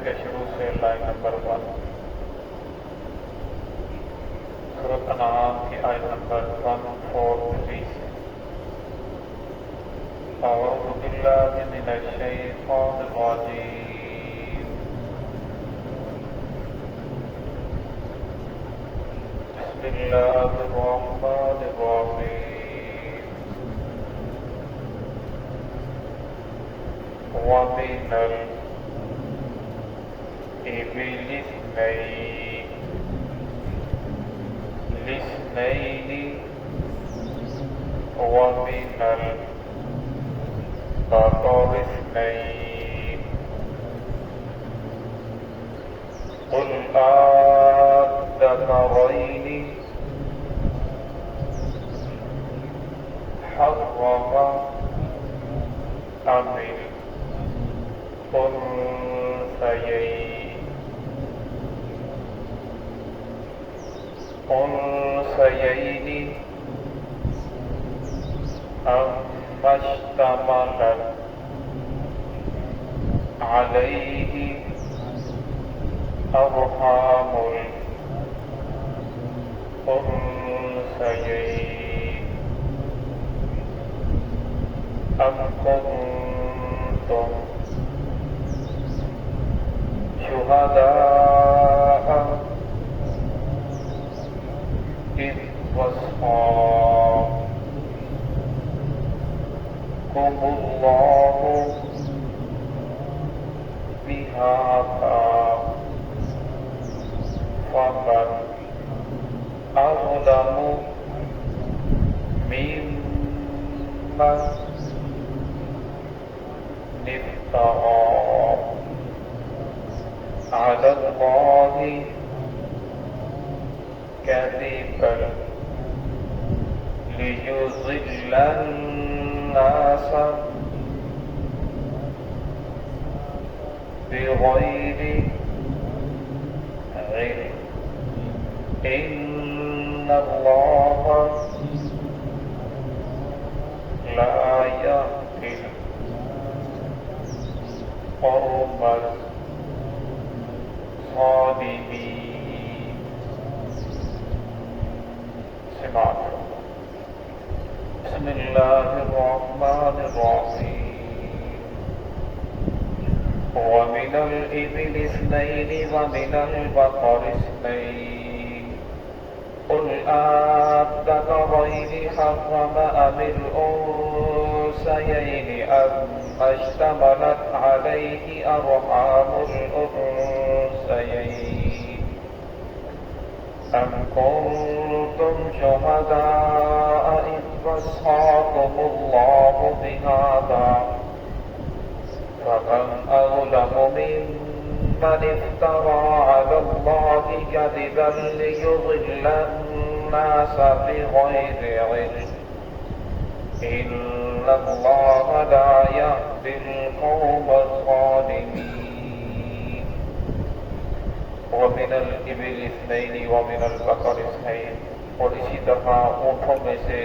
کے شروع سے لائن نمبر 1 سورۃ انعام کی آیت نمبر 143 سے اعوذ باللہ من الشیطان الرجیم بسم اللہ الرحمن الرحیم ومن الإبل اثنين ومن البقر اثنين قل أذكرين حرم أم الأنثيين أما اشتملت عليه أرحام الأنثيين أم كنتم شهداء إذ وصاكم الله بهذا فمن أظلم ممن افترى على الله كذبا ليضل الناس بغير علم إن الله لا يهدي القوم الظالمين. سمعت. بسم الله الرحمن الرحيم. ومن الإبل اثنين ومن البقر اثنين قل أذكرين حرم أم الأنثيين أما اشتملت عليه أرحام الأنثيين أم كنتم شهداء إذ وصاكم الله بهذا فمن أظلم ممن افترى على الله كذبا ليضل الناس بغير علم إن الله لا يهدي القوم الظالمين. ومن الإبل اثنين ومن البقر اثنين اور اسی طرح اونٹوں میں سے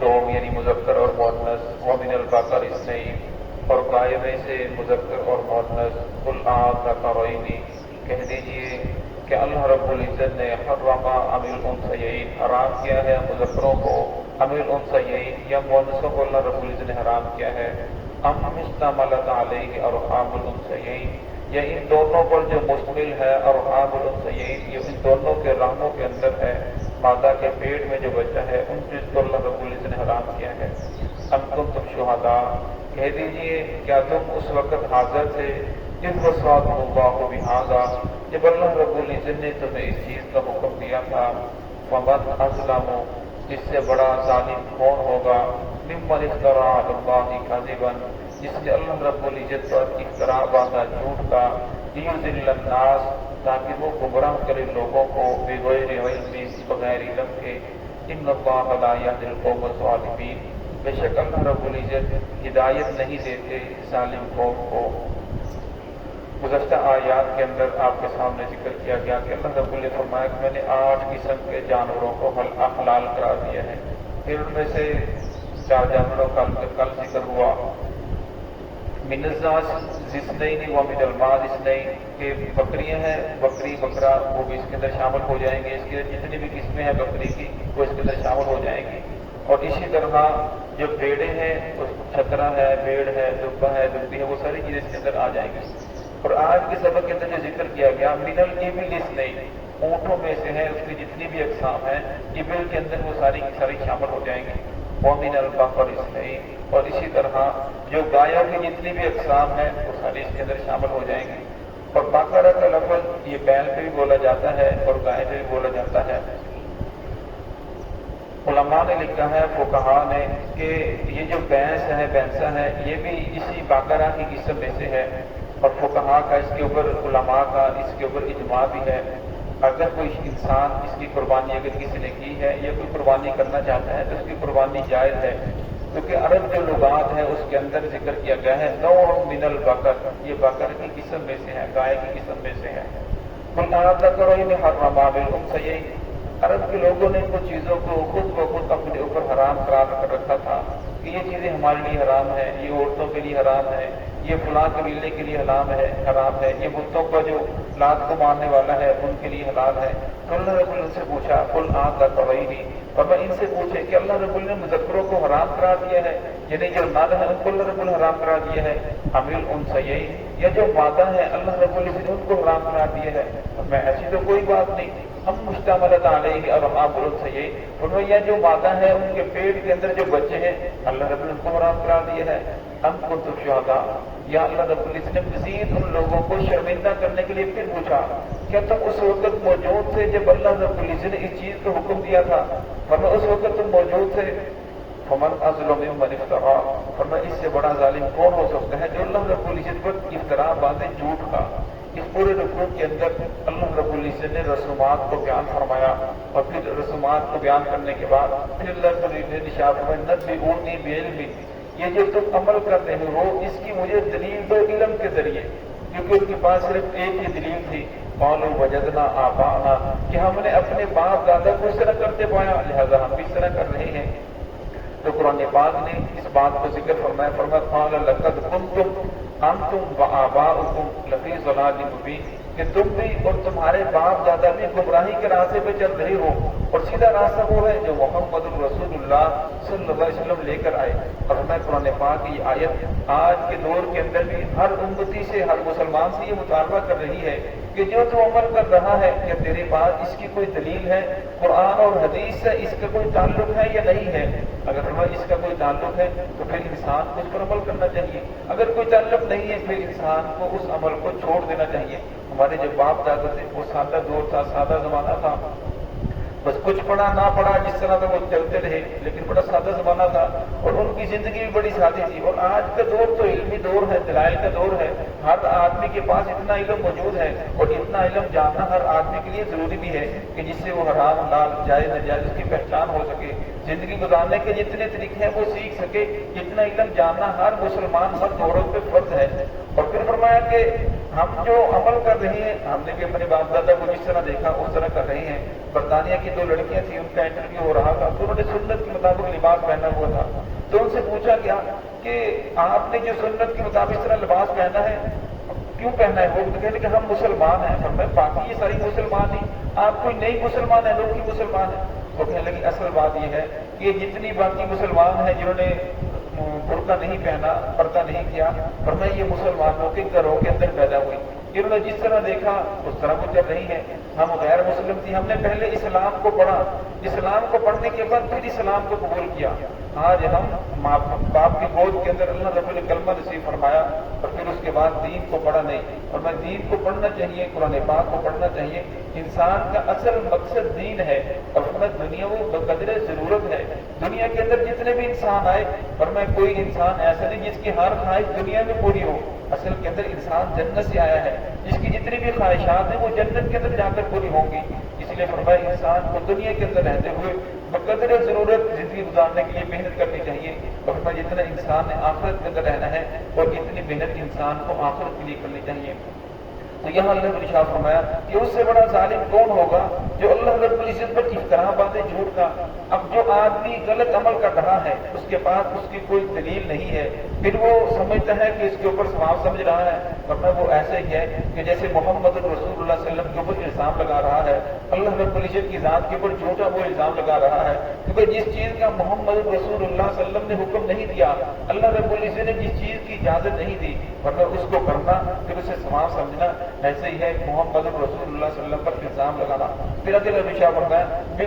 دو یعنی مذکر اور مؤنث ومن البقر اثنين اور گائے میں سے مذکر اور مؤنث قل أذكرين کہہ دیجئے کہ اللہ رب العزت نے حرم أم الأنثيين حرام کیا ہے مذکروں کو أم الأنثيين یا مؤنثوں کو اللہ رب العزت نے حرام کیا ہے أم اشتملت عليه أرحام الأنثيين یا ان دونوں پر جو مشتمل ہے أرحام الأنثيين یہ ان دونوں کے رحموں کے اندر ہے مادہ کے پیٹ میں جو بچہ ہے ان چیز کو اللہ رب العزت نے حرام کیا ہے. أم كنتم شهداء کہہ دیجئے کیا تم اس وقت حاضر تھے إذ وصاكم الله بهذا جب اللہ رب العزت نے تمہیں اس چیز کا حکم دیا تھا فمن أظلم اس سے بڑا ظالم کون ہوگا ممن افترى على الله كذبا جس نے اللہ رب العزت پر افترا باندھا جھوٹ کا ليضل الناس تاکہ وہ گمراہ کرے لوگوں کو بغیر علم بغیر علم کے ان اللہ لا يهدي القوم الظالمين بے شک اللہ رب العزت ہدایت نہیں دیتے ظالم قوم کو. گزشتہ آیات کے اندر آپ کے سامنے ذکر کیا گیا کہ اللہ رب العزت فرمایا کہ میں نے 8 قسم کے جانوروں کو حلال قرار دیا ہے. پھر ان میں سے 4 جانوروں کا کل ذکر ہوا मिनज़ाज जिस्नैनी व मिनल माज़ इस्नैन के बकरियां हैं, बकरी बकरा वो भी इसके अंदर शामिल हो जाएंगे। इसके जितनी भी किस्में हैं बकरी की वो इसके अंदर शामिल हो जाएंगी। और इसी तरह जो भेड़े हैं, छतरा है, भेड़ है, दुब्बा है, दुब्बी है, वो सारी चीजें इसके अंदर आ जाएंगी। और आज के सबक के अंदर जो जिक्र किया गया मिनल इबिल इस्नैन, ऊँटों में से है, उसकी जितनी भी अक़साम है इबिल के अंदर वो सारी की सारी शामिल हो जाएंगी। व मिनल बकर इस्नैन, और इसी तरह जो गायों की जितनी भी अक़साम है वो सारी इसके अंदर शामिल हो जाएंगी। और बकरा का लफ्ज़ ये बैल पे भी बोला जाता है और गाय पे भी बोला जाता है। उलमा ने लिखा है, फुकहा ने, कि ये जो भैंस है, भैंसा है, ये भी इसी बकरा की किस्म में से है। और फुकहा का इसके ऊपर, उलमा का इसके ऊपर इजमा भी है। अगर कोई इंसान इसकी कुर्बानी अगर किसी ने की है या कोई कुर्बानी करना चाहता है तो उसकी कुर्बानी जायज़ है, क्योंकि अरब जो लुगात है उसके अंदर जिक्र किया गया है नौ मिनल बकर, ये बकर की किस्म में से है, गाय की किस्म में से है। सही, अरब के लोगों ने कुछ चीज़ों को खुद ब खुद अपने ऊपर हराम करार कर रखा था कि ये चीज़ें हमारे लिए हराम है, ये औरतों के लिए हराम है, ये फलां कबीले के लिए हराम है, ये बुतों का जो लात को मारने वाला है उनके लिए हलाल है। तो अल्लाह रब्बुल इज्जत से पूछा, कुल आका कवैनी, और मैं इनसे पूछे कि अल्लाह रब्बुल ने मुज़क्करों को हराम करार दिया है, यानी जो नर है उनको अल्लाह रब्बुल हराम करार दिया है, अमील उन सही, या जो मादा है अल्लाह रब्बुल इज्जत ने उनको हराम करार दिया है। मैं ऐसी तो कोई बात नहीं, हम मुश्तमलत अलैहि और अमाबुल सही, उनमें यह जो मादा है उनके पेट के अंदर जो बच्चे हैं अल्लाह रब्बुल ने उनको हराम करार दिया है। हम कुन्तुम शुहदा, या अल्लाह रब्बुल इज्जत ने मज़ीद उन लोगों को शर्मिंदा करने के लिए फिर पूछा, क्या तुम उस वक्त मौजूद थे जब अल्लाह रब्बुल इज्जत ने इस चीज को हुक्म दिया था? वरना उस वक्त तुम मौजूद थे। फमन अज़लम मिम्मन इफ्तरा, वरना इससे बड़ा जालिम कौन हो सकता है जो अल्लाह रब्बुल इज्जत पर इफ्तरा बांधे, झूठ का। इस पूरे रुकू के अंदर अल्लाह रब्बुल इज्जत ने रसूमात को बयान फरमाया, और फिर रसूमात को बयान करने के बाद फिर अल्लाह रब्बुल इज्जत ने इरशाद फरमाया, नब्बिऊनी बिइल्मी, ये जो तुम अमल कर रहे हो इसकी मुझे दलील दो इल्म के जरिए, क्योंकि उनके पास सिर्फ एक ही दलील थी, कौलो वजदना आबाना, कि हमने अपने बाप दादा को इस तरह करते पाया, लिहाजा हम भी इस तरह कर रहे हैं। तो कुरान पाक ने इस बात को जिक्र फरमाया, लक़द कुन्तुम अंतुम व आबाउकुम लफ़ी ज़लालिम मुबीन, कि तुम भी और तुम्हारे बाप दादा भी गुमराही के रास्ते पे चल रहे हो, और सीधा रास्ता वो है जो मोहम्मद रसूलुल्लाह सल्लल्लाहु अलैहि वसल्लम लेकर आए। और हमें कुरान पाक की आयत आज के दौर के अंदर भी हर उम्मती से, हर मुसलमान से ये मुतालबा कर रही है कि जो तू अमल कर रहा है क्या तेरे पास इसकी कोई दलील है, कुरान और हदीस से इसका कोई ताल्लुक है या नहीं है? अगर हमें इसका कोई ताल्लुक है तो फिर इंसान को उस पर अमल करना चाहिए, अगर कोई ताल्लुक नहीं है फिर इंसान को उस अमल को छोड़ देना चाहिए। हमारे जो बाप दादा थे वो सादा दौर था, सादा जमाना था, बस कुछ पढ़ा ना पढ़ा जिस तरह से वो चलते रहे, लेकिन बड़ा सादा जमाना था और उनकी जिंदगी भी बड़ी सादी थी। और आज का दौर तो इल्मी दौर है, दलाइल का दौर है, हर आदमी के पास इतना इल्म मौजूद है, और इतना इल्म जानना हर आदमी के लिए जरूरी भी है कि जिससे वो हराम लाल जायज नाजायज उसकी पहचान हो सके, जिंदगी गुजारने के जितने तरीके हैं वो सीख सके, इतना इल्म जानना हर मुसलमान हर औरत पे फर्ज है। और फिर फरमाया कि हम जो अमल कर रहे हैं, हमने भी अपने बाप दादा को जिस तरह देखा उस तरह कर रहे हैं। बरतानिया की 2 लड़कियां थी, उनका इंटरव्यू हो रहा था, तो उन्होंने सुन्नत के मुताबिक लिबास पहना हुआ था। तो उनसे पूछा गया कि आपने जो सुन्नत के मुताबिक इस तरह लिबास पहना है क्यों पहना है? वो कहने कि हम मुसलमान हैं। पर मैं बाकी ये सारी मुसलमान ही, आप कोई नई मुसलमान है, लोग की मुसलमान है? वो कहने लगी असल बात यह है कि जितनी बाकी मुसलमान है जिन्होंने बुर्का नहीं पहना, पर्दा नहीं किया, पर मैं ये मुसलमानों के घरों के अंदर पैदा हुई, इन्होंने जिस तरह देखा उस तरह वो चल रही है। हम गैर मुस्लिम थी, हमने पहले इस्लाम को पढ़ा, इस्लाम को पढ़ने के बाद फिर इस्लाम को कबूल किया। आज हम माँ बाप की गोद के अंदर अल्लाह रब्बुल कलमा नसीब फरमाया, और फिर उसके बाद दीन को पढ़ा नहीं। और मैं दीन को पढ़ना चाहिए, कुरान पाक को पढ़ना चाहिए। इंसान का असल मकसद दीन है, और मैं दुनिया वो बकदरे जरूरत है। दुनिया के अंदर जितने भी इंसान आए, और मैं कोई इंसान ऐसा नहीं जिसकी हर ख्वाहिश दुनिया में पूरी हो। असल के अंदर इंसान जन्नत से आया है, जिसकी जितनी भी ख्वाहिशात हैं वो जन्नत के अंदर जाकर पूरी होंगी। इसलिए फरमाया इंसान को दुनिया के अंदर रहते हुए बकदरे जरूरत जिंदगी गुजारने के लिए मेहनत करनी चाहिए। और फरमाया जितना इंसान ने आखिरत के अंदर रहना है और इतनी मेहनत इंसान को आखिरत के लिए करनी चाहिए। तो यहाँ अल्लाह ने इरशाद फरमाया कि उससे बड़ा जालिम कौन होगा جو اللہ رب العزت پر افطرا باتیں جھوٹ کا. اب جو آدمی غلط عمل کر رہا ہے اس کے پاس اس کی کوئی دلیل نہیں ہے، پھر وہ سمجھتا ہے کہ اس کے اوپر ثواب سمجھ رہا ہے، ورنہ وہ ایسا ہی ہے کہ جیسے محمد رسول اللہ صلی اللہ علیہ وسلم کے اوپر الزام لگا رہا ہے، اللہ رب العزت کی ذات کے اوپر جھوٹا وہ الزام لگا رہا ہے. کیونکہ جس چیز کا محمد رسول اللہ صلی اللہ علیہ وسلم نے حکم نہیں دیا، اللہ رب العزت نے جس چیز کی اجازت نہیں دی، ورنہ اس کو کرنا پھر اسے ثواب سمجھنا ایسے ہی ہے محمد رسول اللہ صلی اللہ علیہ وسلم پر الزام لگانا. پھر اگلا رشا بڑھتا ہے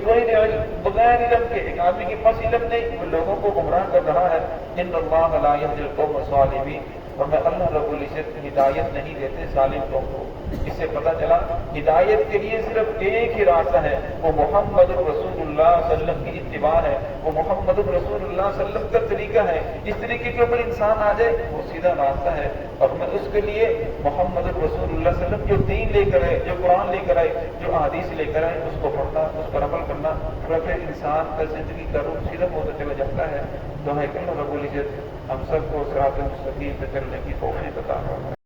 بغیر علم کے، ایک آدمی کے پاس علم نہیں، وہ لوگوں کو گمراہ کر رہا ہے. ان اللہ لا یہدی القوم الظالمین، اور میں اللہ رب العزت ہدایت نہیں دیتے ظالم لوگوں کو. اس سے پتہ چلا ہدایت کے لیے صرف ایک ہی راستہ ہے، وہ محمد رسول اللہ صلی اللہ علیہ وسلم کی اتباع ہے، وہ محمد رسول اللہ صلی اللہ علیہ وسلم کا طریقہ ہے. اس طریقے کے اوپر انسان آ جائے وہ سیدھا راستہ ہے. اور میں اس کے لیے محمد رسول اللہ صلی اللہ علیہ وسلم جو دین لے کر آئے، جو قرآن لے کر آئے، جو احادیث لے کر آئے، اس کو پڑھنا، اس پر عمل کرنا، پھر انسان کا زندگی کا روح سیدھا ہوتا چلا جاتا ہے. تو ہے کہ اللہ رب العزت ہم سب کو صراط مستقیم پہ چلنے کی توفیق عطا فرمائے.